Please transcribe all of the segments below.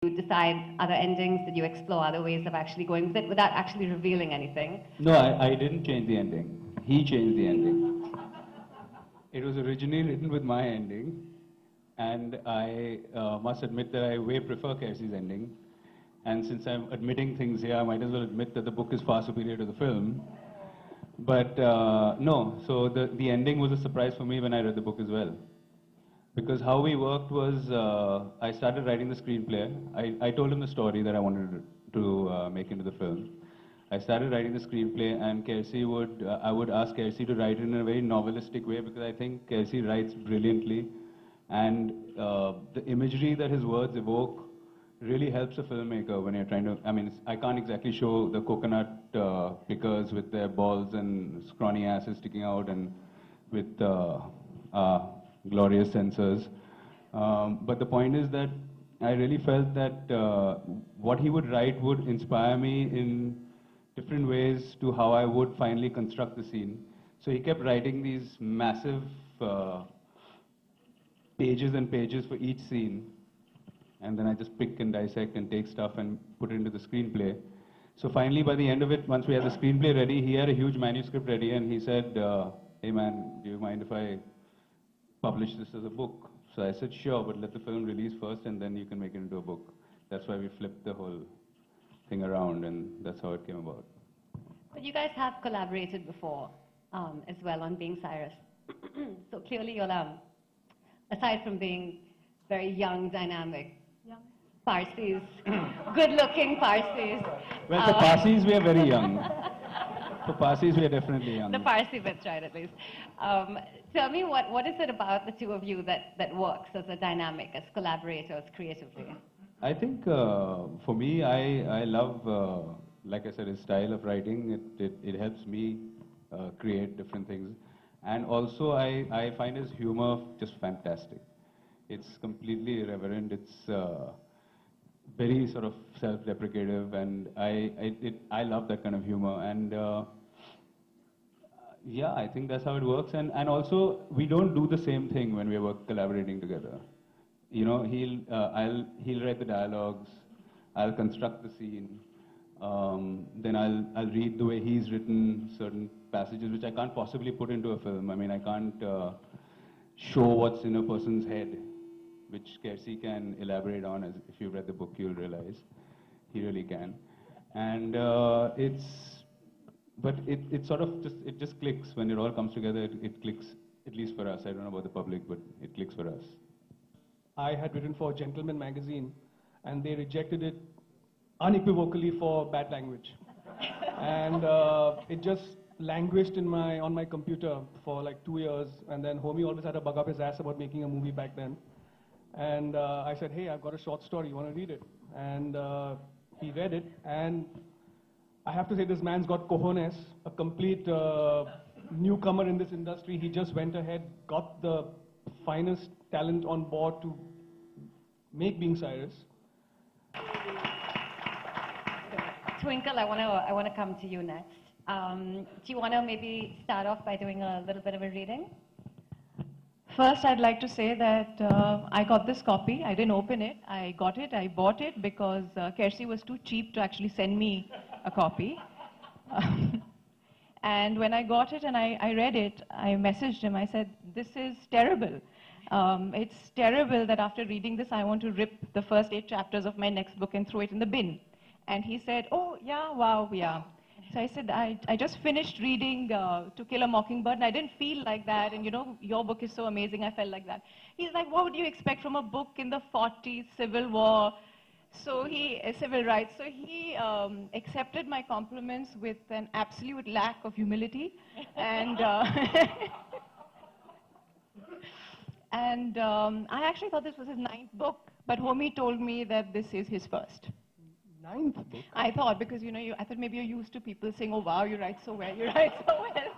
you decide other endings? Did you explore other ways of actually going with it without actually revealing anything? No, I didn't change the ending. He changed the ending. It was originally written with my ending, and I must admit that I way prefer Kairsey's ending. And since I'm admitting things here, I might as well admit that the book is far superior to the film. But no, so the ending was a surprise for me when I read the book as well. Because how we worked was, I started writing the screenplay. I told him the story that I wanted to make into the film. I started writing the screenplay, and I would ask Kairsey to write it in a very novelistic way, because I think Kairsey writes brilliantly, and the imagery that his words evoke really helps a filmmaker when you're trying to, I mean, I can't exactly show the coconut pickers with their balls and scrawny asses sticking out and with glorious sensors. But the point is that I really felt that what he would write would inspire me in different ways to how I would finally construct the scene. So he kept writing these massive pages and pages for each scene. And then I just pick and dissect and take stuff and put it into the screenplay. So finally, by the end of it, once we had the screenplay ready, he had a huge manuscript ready, and he said, hey man, do you mind if I publish this as a book? So I said, sure, but let the film release first, and then you can make it into a book. That's why we flipped the whole thing around, and that's how it came about. But you guys have collaborated before as well on Being Cyrus. So clearly you're, aside from being very young, dynamic, Parsis, good-looking Parsis. Well, for Parsis, we are very young. For Parsis, we are definitely young. The Parsi bit's right, at least. Tell me, what is it about the two of you that works as a dynamic, as collaborators creatively? I think for me, I love, like I said, his style of writing. It helps me create different things. And also, I find his humor just fantastic. It's completely irreverent. It's very sort of self-deprecative, and I love that kind of humor. And yeah, I think that's how it works. And also, we don't do the same thing when we're collaborating together. You know, he'll write the dialogues, I'll construct the scene, then I'll read the way he's written certain passages which I can't possibly put into a film. I mean, I can't show what's in a person's head, which Kairsey can elaborate on. As if you've read the book, you'll realize he really can. And it sort of just clicks when it all comes together. It clicks, at least for us. I don't know about the public, but it clicks for us. I had written for Gentleman magazine, and they rejected it unequivocally for bad language. And it just languished on my computer for like 2 years, and then homie always had to bug up his ass about making a movie back then. And I said, hey, I've got a short story, you want to read it? And he read it, and I have to say this man's got cojones, a complete newcomer in this industry. He just went ahead, got the finest talent on board to make Being Cyrus. Twinkle, I want to come to you next. Do you want to maybe start off by doing a little bit of a reading? First, I'd like to say that I got this copy. I didn't open it. I got it. I bought it because Kairsey was too cheap to actually send me a copy. And when I got it and I read it, I messaged him. I said, this is terrible. It's terrible that after reading this, I want to rip the first 8 chapters of my next book and throw it in the bin. And he said, oh, yeah, wow, yeah. So I said, I just finished reading To Kill a Mockingbird, and I didn't feel like that. And, you know, your book is so amazing, I felt like that. He's like, what would you expect from a book in the 40s, Civil War? So civil rights. So he accepted my compliments with an absolute lack of humility. And, I actually thought this was his 9th book, but homie told me that this is his first. 9th book? I thought, because, you know, I thought maybe you're used to people saying, oh, wow, you write so well, you write so well.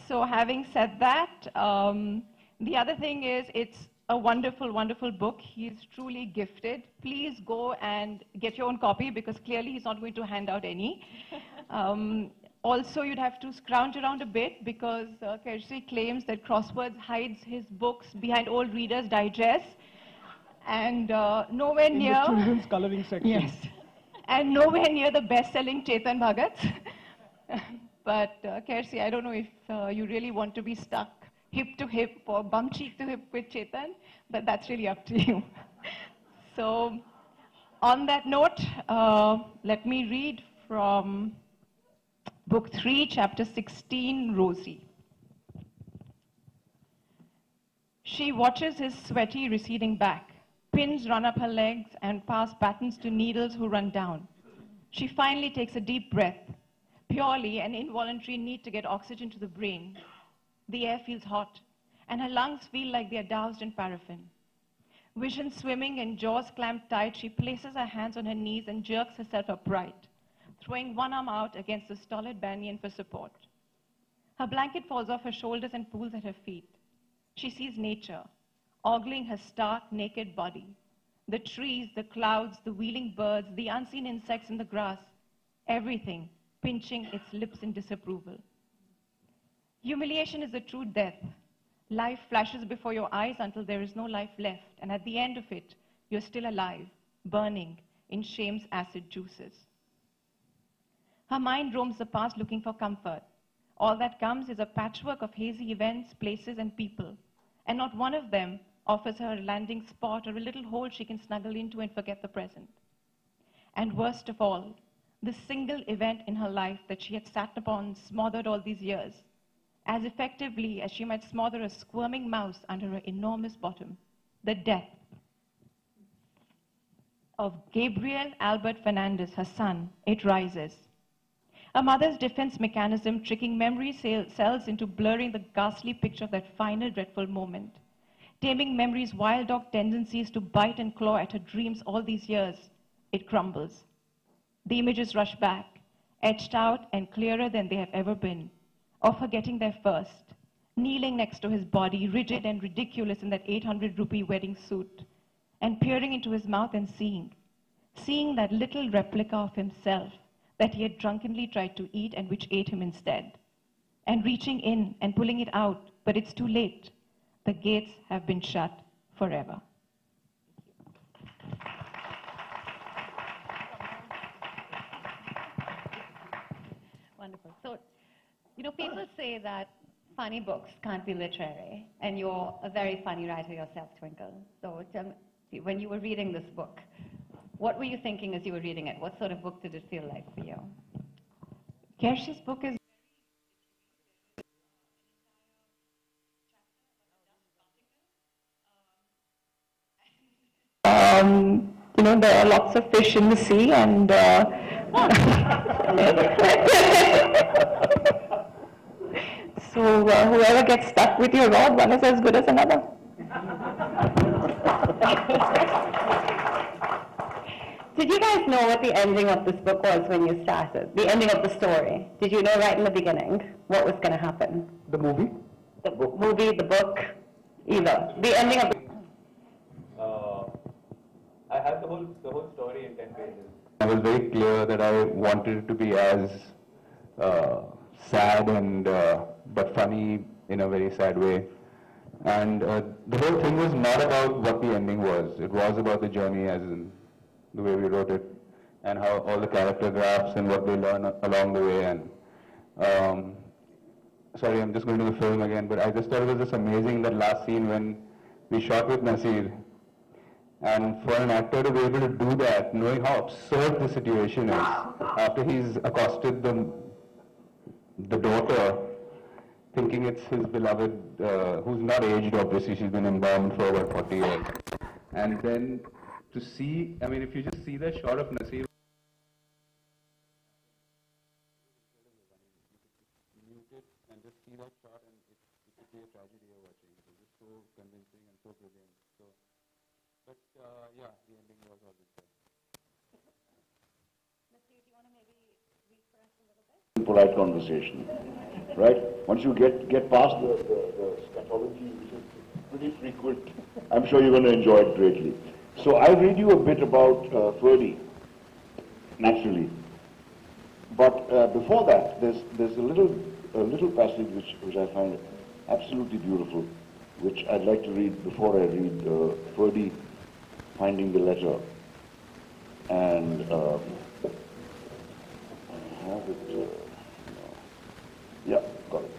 So having said that, the other thing is it's a wonderful, wonderful book. He's truly gifted. Please go and get your own copy, because clearly he's not going to hand out any. Also, you'd have to scrounge around a bit, because Kairsey claims that Crosswords hides his books behind old Reader's Digest. And nowhere In near... the children's coloring section. Yes. And nowhere near the best-selling Chetan Bhagat. But Kersi, I don't know if you really want to be stuck hip to hip or bum cheek to hip with Chetan, but that's really up to you. So on that note, let me read from Book 3, Chapter 16, Rosie. She watches his sweaty, receding back. Pins run up her legs and pass batons to needles who run down. She finally takes a deep breath, purely an involuntary need to get oxygen to the brain. The air feels hot, and her lungs feel like they are doused in paraffin. Vision swimming and jaws clamped tight, she places her hands on her knees and jerks herself upright, throwing one arm out against the stolid banyan for support. Her blanket falls off her shoulders and pools at her feet. She sees nature, ogling her stark, naked body. The trees, the clouds, the wheeling birds, the unseen insects in the grass, everything pinching its lips in disapproval. Humiliation is the true death. Life flashes before your eyes until there is no life left, and at the end of it, you're still alive, burning in shame's acid juices. Her mind roams the past looking for comfort. All that comes is a patchwork of hazy events, places, and people, and not one of them offers her a landing spot or a little hole she can snuggle into and forget the present. And worst of all, the single event in her life that she had sat upon, smothered all these years, as effectively as she might smother a squirming mouse under her enormous bottom, the death of Gabriel Albert Fernandez, her son. It rises. A mother's defense mechanism tricking memory cells into blurring the ghastly picture of that final dreadful moment, taming memory's wild dog tendencies to bite and claw at her dreams all these years. It crumbles. The images rush back, etched out and clearer than they have ever been, of her getting there first, kneeling next to his body, rigid and ridiculous in that 800-rupee wedding suit, and peering into his mouth and seeing that little replica of himself that he had drunkenly tried to eat and which ate him instead, and reaching in and pulling it out, but it's too late. The gates have been shut forever. Wonderful. So, you know, people say that funny books can't be literary, and you're a very funny writer yourself, Twinkle. So tell me, when you were reading this book, what were you thinking as you were reading it? What sort of book did it feel like for you? Kershi's book is you know, there are lots of fish in the sea, and so whoever gets stuck with your rod, one is as good as another. Did you guys know what the ending of this book was when you started? The ending of the story? Did you know right in the beginning what was going to happen? The movie? The movie, the book, either. The ending of the... I had the whole story in 10 pages. I was very clear that I wanted it to be as sad and but funny in a very sad way. And the whole thing was not about what the ending was. It was about the journey, as in the way we wrote it, and how all the character graphs and what they learn along the way. And sorry, I'm just going to the film again, but I just thought it was just amazing, that last scene when we shot with Nasir. And for an actor to be able to do that, knowing how absurd the situation is, after he's accosted the daughter, thinking it's his beloved, who's not aged, obviously, she's been embalmed for over 40 years. And then to see, I mean, if you just see that shot of Nasir, muted and just see that shot, and it could be a tragedy you're watching. It was just so convincing and so brilliant. So, but yeah, the ending was always there. Nasir, do you want to maybe read for us a little bit? Polite conversation, right? Once you get past the scatology, which is pretty frequent, I'm sure you're going to enjoy it greatly. So I'll read you a bit about Ferdy, naturally. But before that, there's a little passage which I find absolutely beautiful, which I'd like to read before I read Ferdy finding the letter. And I have it, no. Yeah, got it.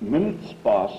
Minutes pass